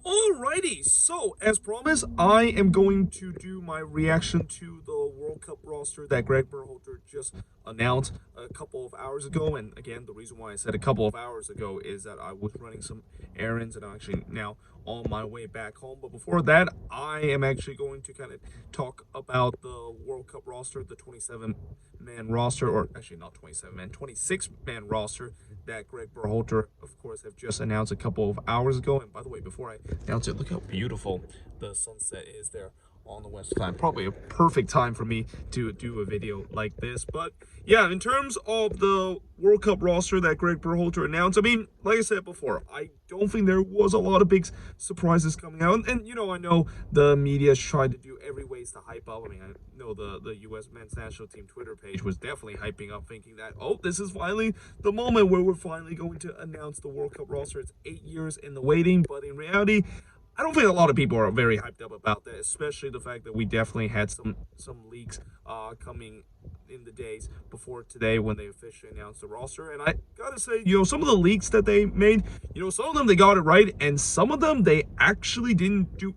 Alrighty, so as promised, I am going to do my reaction to the World Cup roster that Gregg Berhalter just announced a couple of hours ago. And again, the reason why I said a couple of hours ago is that I was running some errands and I'm actually now on my way back home. But before that, I am actually going to kind of talk about the World Cup roster, the 27-man roster, or actually not 27-man, 26-man roster that Gregg Berhalter, of course, have just announced a couple of hours ago. And by the way, before I announce it, look how beautiful the sunset is there on the west side. Probably a perfect time for me to do a video like this. But yeah, in terms of the World Cup roster that Gregg Berhalter announced, I mean, like I said before, I don't think there was a lot of big surprises coming out. And you know, I know the media's tried to do every ways to hype up. I mean, I know the U.S. men's national team Twitter page was definitely hyping up, thinking that, oh, this is finally the moment where we're finally going to announce the World Cup roster. It's 8 years in the waiting, but in reality, I don't think a lot of people are very hyped up about that, especially the fact that we definitely had some leaks coming in the days before today when they officially announced the roster. And I gotta say, you know, some of the leaks that they made, you know, some of them they got it right, and some of them they actually didn't do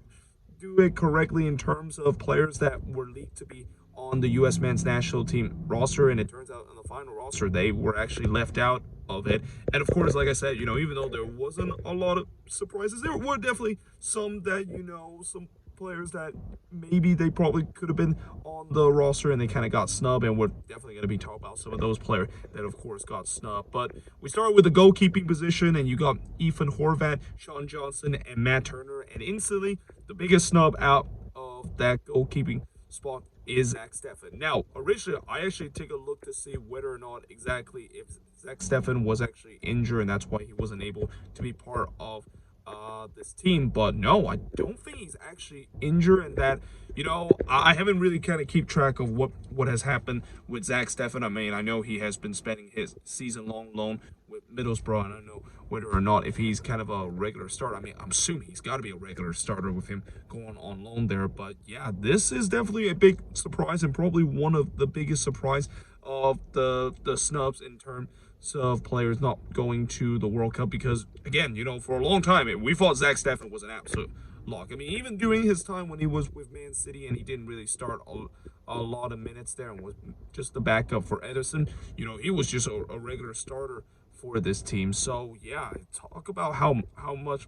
it correctly in terms of players that were leaked to be on the U.S. men's national team roster, and it turns out on the final roster they were actually left out of it. And of course, like I said, you know, even though there wasn't a lot of surprises, there were definitely some that, you know, some players that maybe they probably could have been on the roster and they kind of got snubbed, and we're definitely going to be talking about some of those players that of course got snubbed. But we started with the goalkeeping position, and you got Ethan Horvath, Sean Johnson, and Matt Turner, and instantly the biggest snub out of that goalkeeping spot is Zach Steffen. Now, originally, I actually take a look to see whether or not exactly if Zach Steffen was actually injured, and that's why he wasn't able to be part of this team. But no, I don't think he's actually injured, and that, you know, I haven't really kind of keep track of what has happened with Zach Steffen. I mean, I know he has been spending his season-long loan with Middlesbrough, and I don't know whether or not if he's kind of a regular starter. I mean, I'm assuming he's got to be a regular starter with him going on loan there. But yeah, this is definitely a big surprise, and probably one of the biggest surprise of the snubs in terms of players not going to the World Cup, because again, you know, for a long time we thought Zach Steffen was an absolute lock. I mean, even during his time when he was with Man City and he didn't really start a lot of minutes there and was just the backup for Edison, you know, he was just a regular starter for this team. So yeah, talk about how much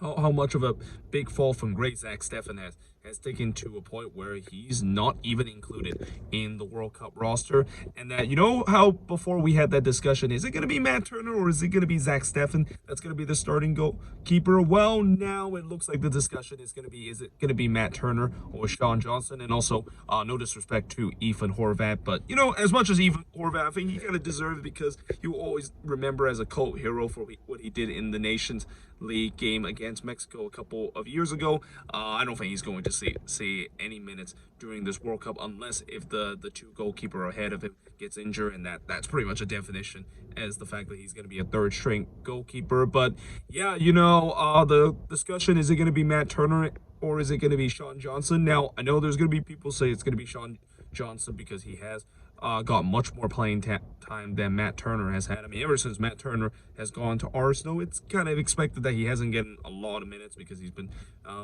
of a big fall from great Zach Steffen has taken to a point where he's not even included in the World Cup roster. And that, you know, how before we had that discussion, is it going to be Matt Turner or is it going to be Zach Steffen that's going to be the starting goalkeeper? Well, now it looks like the discussion is going to be, is it going to be Matt Turner or Sean Johnson? And also, no disrespect to Ethan Horvath, but, you know, as much as Ethan Horvath, I think he kind of deserves it, because you always remember as a cult hero for what he did in the Nations League game against Mexico a couple of years ago. I don't think he's going to see any minutes during this World Cup, unless if the two goalkeeper ahead of him gets injured, and that's pretty much a definition as the fact that he's going to be a third string goalkeeper. But yeah, you know, the discussion, is it going to be Matt Turner or is it going to be Sean Johnson? Now, I know there's going to be people say it's going to be Sean Johnson because he has got much more playing time than Matt Turner has had. I mean, ever since Matt Turner has gone to Arsenal, it's kind of expected that he hasn't gotten a lot of minutes because he's been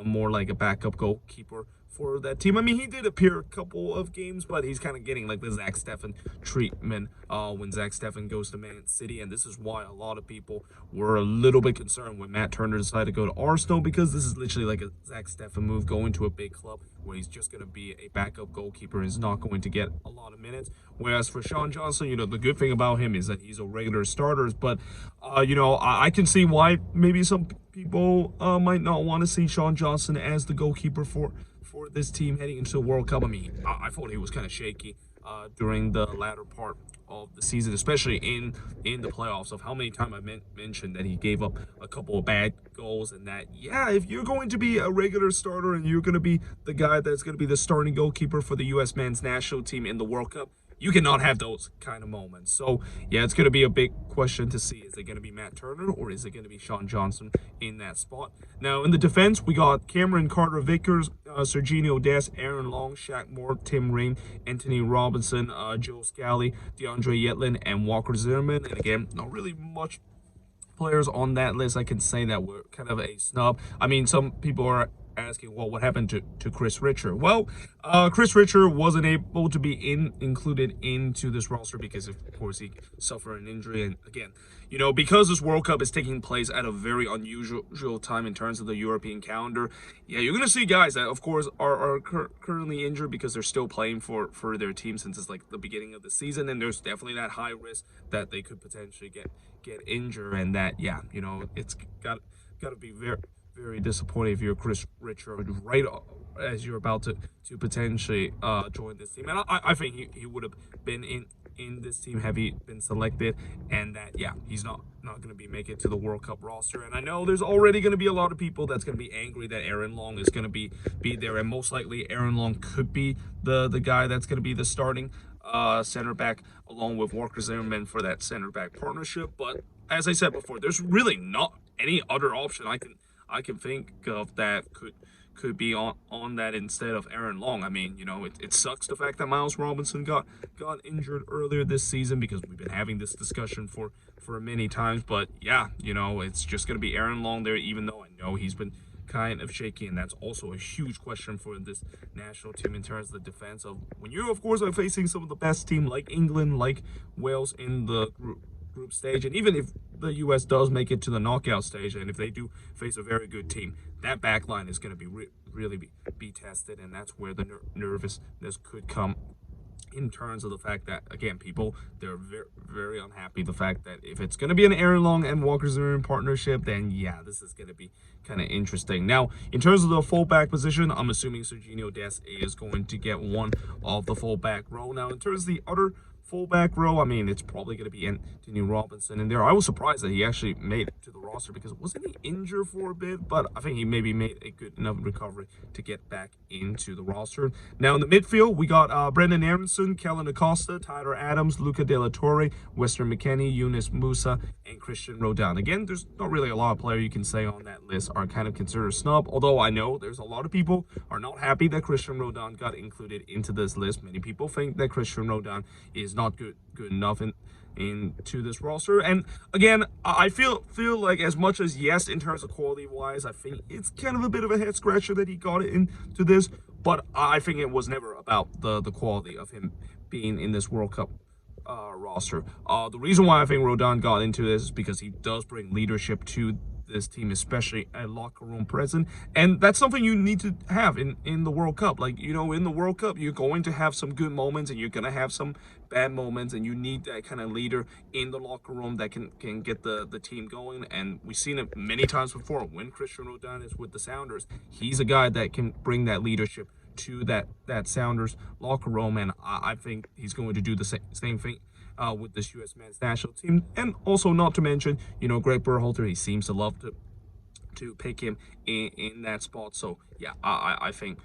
more like a backup goalkeeper for that team. I mean, he did appear a couple of games, but he's kind of getting like the Zach Steffen treatment when Zach Steffen goes to Man City, and this is why a lot of people were a little bit concerned when Matt Turner decided to go to Arsenal, because this is literally like a Zach Steffen move, going to a big club where he's just going to be a backup goalkeeper and is not going to get a lot of minutes. Whereas for Sean Johnson, you know, the good thing about him is that he's a regular starter, but you know, I can see why maybe some people might not want to see Sean Johnson as the goalkeeper for this team heading into the World Cup. I mean, I thought he was kind of shaky during the latter part of the season, especially in the playoffs, of how many times I mentioned that he gave up a couple of bad goals, and that, yeah, if you're going to be a regular starter and you're going to be the guy that's going to be the starting goalkeeper for the U.S. men's national team in the World Cup, you cannot have those kind of moments. So yeah, it's going to be a big question to see. Is it going to be Matt Turner or is it going to be Sean Johnson in that spot? Now in the defense, we got Cameron Carter-Vickers, Serginho Dest, Aaron Long, Shaq Moore, Tim Ream, Anthony Robinson, Joe Scally, DeAndre Yedlin, and Walker Zimmerman. And again, not really much players on that list I can say that were kind of a snub. I mean, some people are asking, well, what happened to Chris Richard? Well, Chris Richard wasn't able to be included into this roster because, of course, he suffered an injury. And again, because this World Cup is taking place at a very unusual time in terms of the European calendar, yeah, you're gonna see guys that, of course, are currently injured because they're still playing for their team since it's like the beginning of the season, and there's definitely that high risk that they could potentially get injured, and that, yeah, it's got to be very disappointing if you're Chris Richard right as you're about to potentially join this team. And I think he would have been in this team had he been selected, and that, yeah, he's not going to be making it to the World Cup roster. And I know there's already going to be a lot of people that's going to be angry that Aaron Long is going to be there, and most likely Aaron Long could be the guy that's going to be the starting center back along with Walker Zimmerman for that center back partnership. But as I said before, there's really not any other option I can think of that could be on that instead of Aaron Long. I mean, it sucks the fact that Miles Robinson got injured earlier this season, because we've been having this discussion for many times. But yeah, it's just going to be Aaron Long there, even though I know he's been kind of shaky, and that's also a huge question for this national team in terms of the defense of when you, of course, are facing some of the best team like England, like Wales in the group stage. And even if the U.S. does make it to the knockout stage, and if they do face a very good team, that back line is going to be really be tested, and that's where the nervousness could come in terms of the fact that, again, they're very unhappy the fact that if it's going to be an Aaron Long and Walker Zimmerman partnership, then yeah, this is going to be kind of interesting. Now, in terms of the fullback position, I'm assuming Serginho Dest is going to get one of the fullback role. Now, in terms of the other fullback row, I mean, it's probably going to be Anthony Robinson in there. I was surprised that he actually made it to the roster, because wasn't he injured for a bit? But I think he maybe made a good enough recovery to get back into the roster. Now in the midfield, we got Brendan Aronson, Kellen Acosta, Tyler Adams, Luca De La Torre, Weston McKennie, Yunus Musa, and Christian Rodin. Again, there's not really a lot of players you can say on that list are kind of considered a snub, although I know there's a lot of people are not happy that Christian Rodin got included into this list. Many people think that Christian Rodin is not good enough into this roster. And again, I feel like, as much as, yes, in terms of quality wise, I think it's kind of a bit of a head scratcher that he got into this, but I think it was never about the quality of him being in this World Cup roster. The reason why I think Rodin got into this is because he does bring leadership to this team, especially a locker room presence, and that's something you need to have in the World Cup. Like, in the World Cup, you're going to have some good moments and you're going to have some bad moments, and you need that kind of leader in the locker room that can get the team going. And we've seen it many times before. When Christian Rodin is with the Sounders, he's a guy that can bring that leadership to that Sounders locker room, and I think he's going to do the same thing with this U.S. men's national team. And also, not to mention, Gregg Berhalter, he seems to love to pick him in that spot. So yeah, I think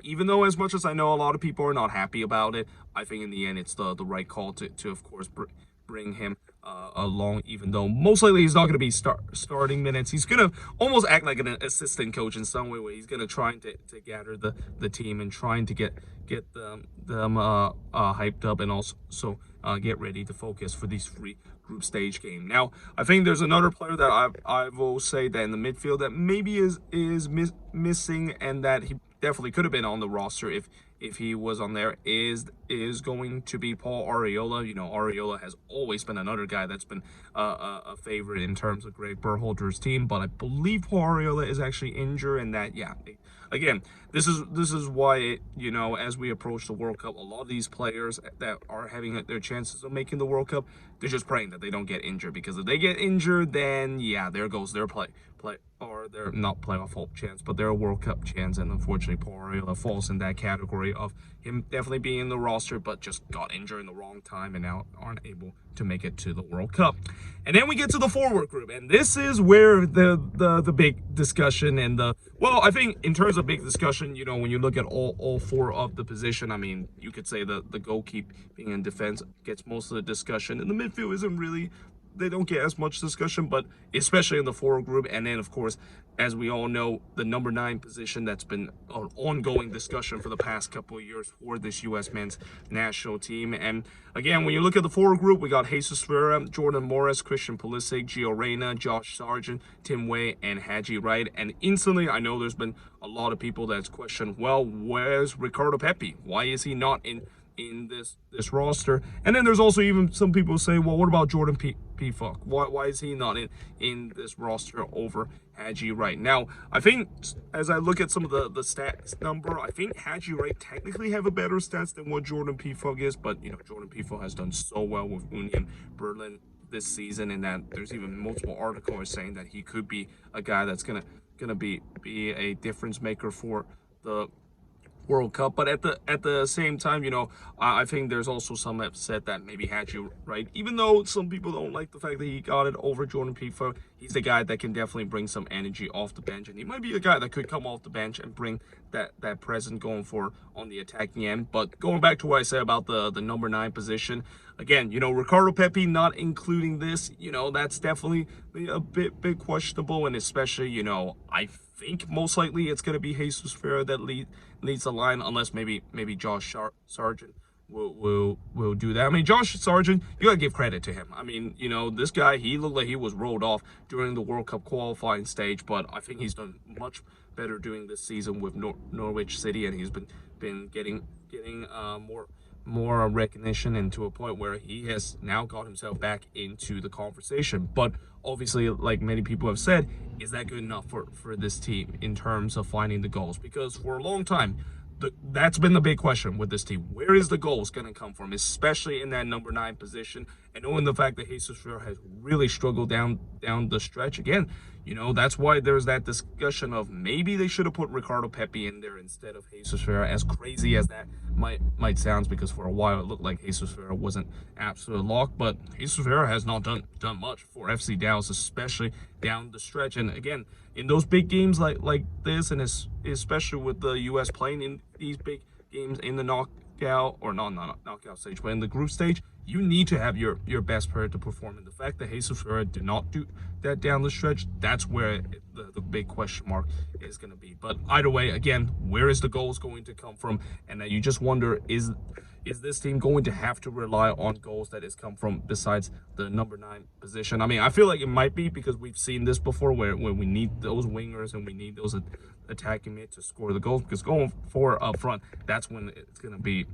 even though, as much as I know a lot of people are not happy about it, I think in the end it's the right call to of course bring him along, even though most likely he's not going to be starting minutes. He's going to almost act like an assistant coach in some way, where he's going to try to gather the team and trying to get them hyped up, and also get ready to focus for these three group stage game. Now, I think there's another player that I will say that in the midfield that maybe is missing, and that he definitely could have been on the roster if he was on there, is going to be Paul Arriola. Arriola has always been another guy that's been a favorite in terms of Gregg Berhalter's team, but I believe Paul Arriola is actually injured, and that, yeah, again, this is why, as we approach the World Cup, a lot of these players that are having their chances of making the World Cup, they're just praying that they don't get injured, because if they get injured, then yeah, there goes their play or their not playoff hope chance, but their World Cup chance. And unfortunately, Paul Arriola falls in that category of him definitely being in the roster, but just got injured in the wrong time and now aren't able to make it to the World Cup. And then we get to the forward group, and this is where the big discussion and I think in terms of big discussion, when you look at all four of the position, I mean, you could say the goalkeeping and defense gets most of the discussion, and the midfield isn't really they don't get as much discussion, but especially in the forward group. And then, of course, as we all know, the number 9 position that's been an ongoing discussion for the past couple of years for this U.S. men's national team. And again, when you look at the forward group, we got Jesus Ferreira, Jordan Morris, Christian Pulisic, Gio Reyna, Josh Sargent, Tim Way, and Haji Wright. And instantly, I know there's been a lot of people that's questioned, well, where's Ricardo Pepi? Why is he not in this roster? And then there's also even some people say, well, what about Jordan Pefok? Why is he not in this roster over Haji Wright? Now, I think as I look at some of the stats number, I think Haji Wright technically have a better stats than what Jordan Pefok is, but Jordan Pefok has done so well with Union Berlin this season, and that there's even multiple articles saying that he could be a guy that's gonna be a difference maker for the World Cup. But at the same time, I think there's also some that said that maybe Haji Wright, even though some people don't like the fact that he got it over Jordan Pefok, he's the guy that can definitely bring some energy off the bench, and he might be a guy that could come off the bench and bring that presence going for on the attacking end. But going back to what I said about the number 9 position, again, Ricardo Pepi not including this, that's definitely a bit questionable, and especially, I think most likely it's going to be Jesus Ferreira that leads the line, unless maybe Josh Sargent will do that. I mean, Josh Sargent, you gotta give credit to him. I mean, this guy, he looked like he was rolled off during the World Cup qualifying stage, but I think he's done much better doing this season with Norwich City, and he's been getting more recognition, and to a point where he has now got himself back into the conversation. But obviously, like many people have said, is that good enough for this team in terms of finding the goals? Because for a long time, that's been the big question with this team. Where is the goals going to come from, especially in that number 9 position? And knowing the fact that Jesus Ferreira has really struggled down the stretch, again, that's why there's that discussion of maybe they should have put Ricardo Pepi in there instead of Jesus Ferreira, as crazy as that might sound, because for a while it looked like Jesus Ferreira wasn't absolute lock. But Jesus Ferreira has not done much for FC Dallas, especially down the stretch. And again, in those big games like this, and especially with the U.S. playing in these big games in the knockout, or not knockout stage, but in the group stage, you need to have your best player to perform. And the fact that Jesus Ferreira did not do that down the stretch, that's where the big question mark is going to be. But either way, again, where is the goals going to come from? And then you just wonder, is this team going to have to rely on goals that has come from besides the number 9 position? I mean, I feel like it might be, because we've seen this before where we need those wingers and we need those attacking mid to score the goals, because going forward up front, that's when it's going to be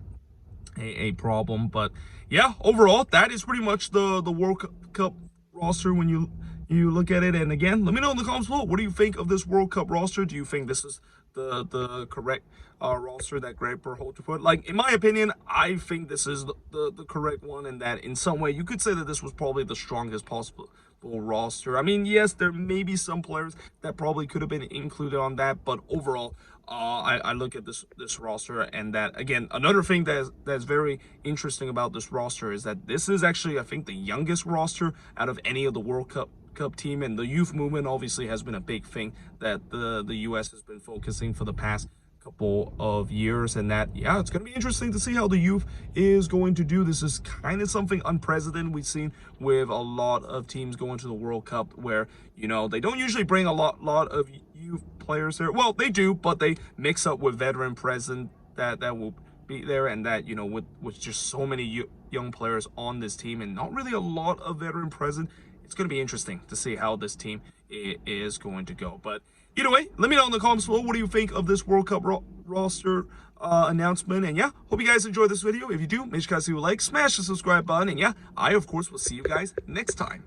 a problem. But yeah, overall, that is pretty much the World Cup roster when you look at it. And again, let me know in the comments below, what do you think of this World Cup roster? Do you think this is the correct roster that Gregg Berhalter put? Like, in my opinion, I think this is the correct one, and that in some way you could say that this was probably the strongest possible roster. I mean, yes, there may be some players that probably could have been included on that, but overall, I look at this roster, and that, again, another thing that's very interesting about this roster is that this is actually, I think, the youngest roster out of any of the World Cup team. And the youth movement obviously has been a big thing that the U.S. has been focusing for the past couple of years, and that, yeah, it's going to be interesting to see how the youth is going to do. This is kind of something unprecedented we've seen with a lot of teams going to the World Cup, where they don't usually bring a lot of youth players there. Well, they do, but they mix up with veteran presence that will be there, and that with just so many young players on this team and not really a lot of veteran presence, it's going to be interesting to see how this team is going to go. But either way, let me know in the comments below, what do you think of this World Cup roster announcement? And yeah, hope you guys enjoyed this video. If you do, make sure you guys leave a like, smash the subscribe button, and yeah, I of course will see you guys next time.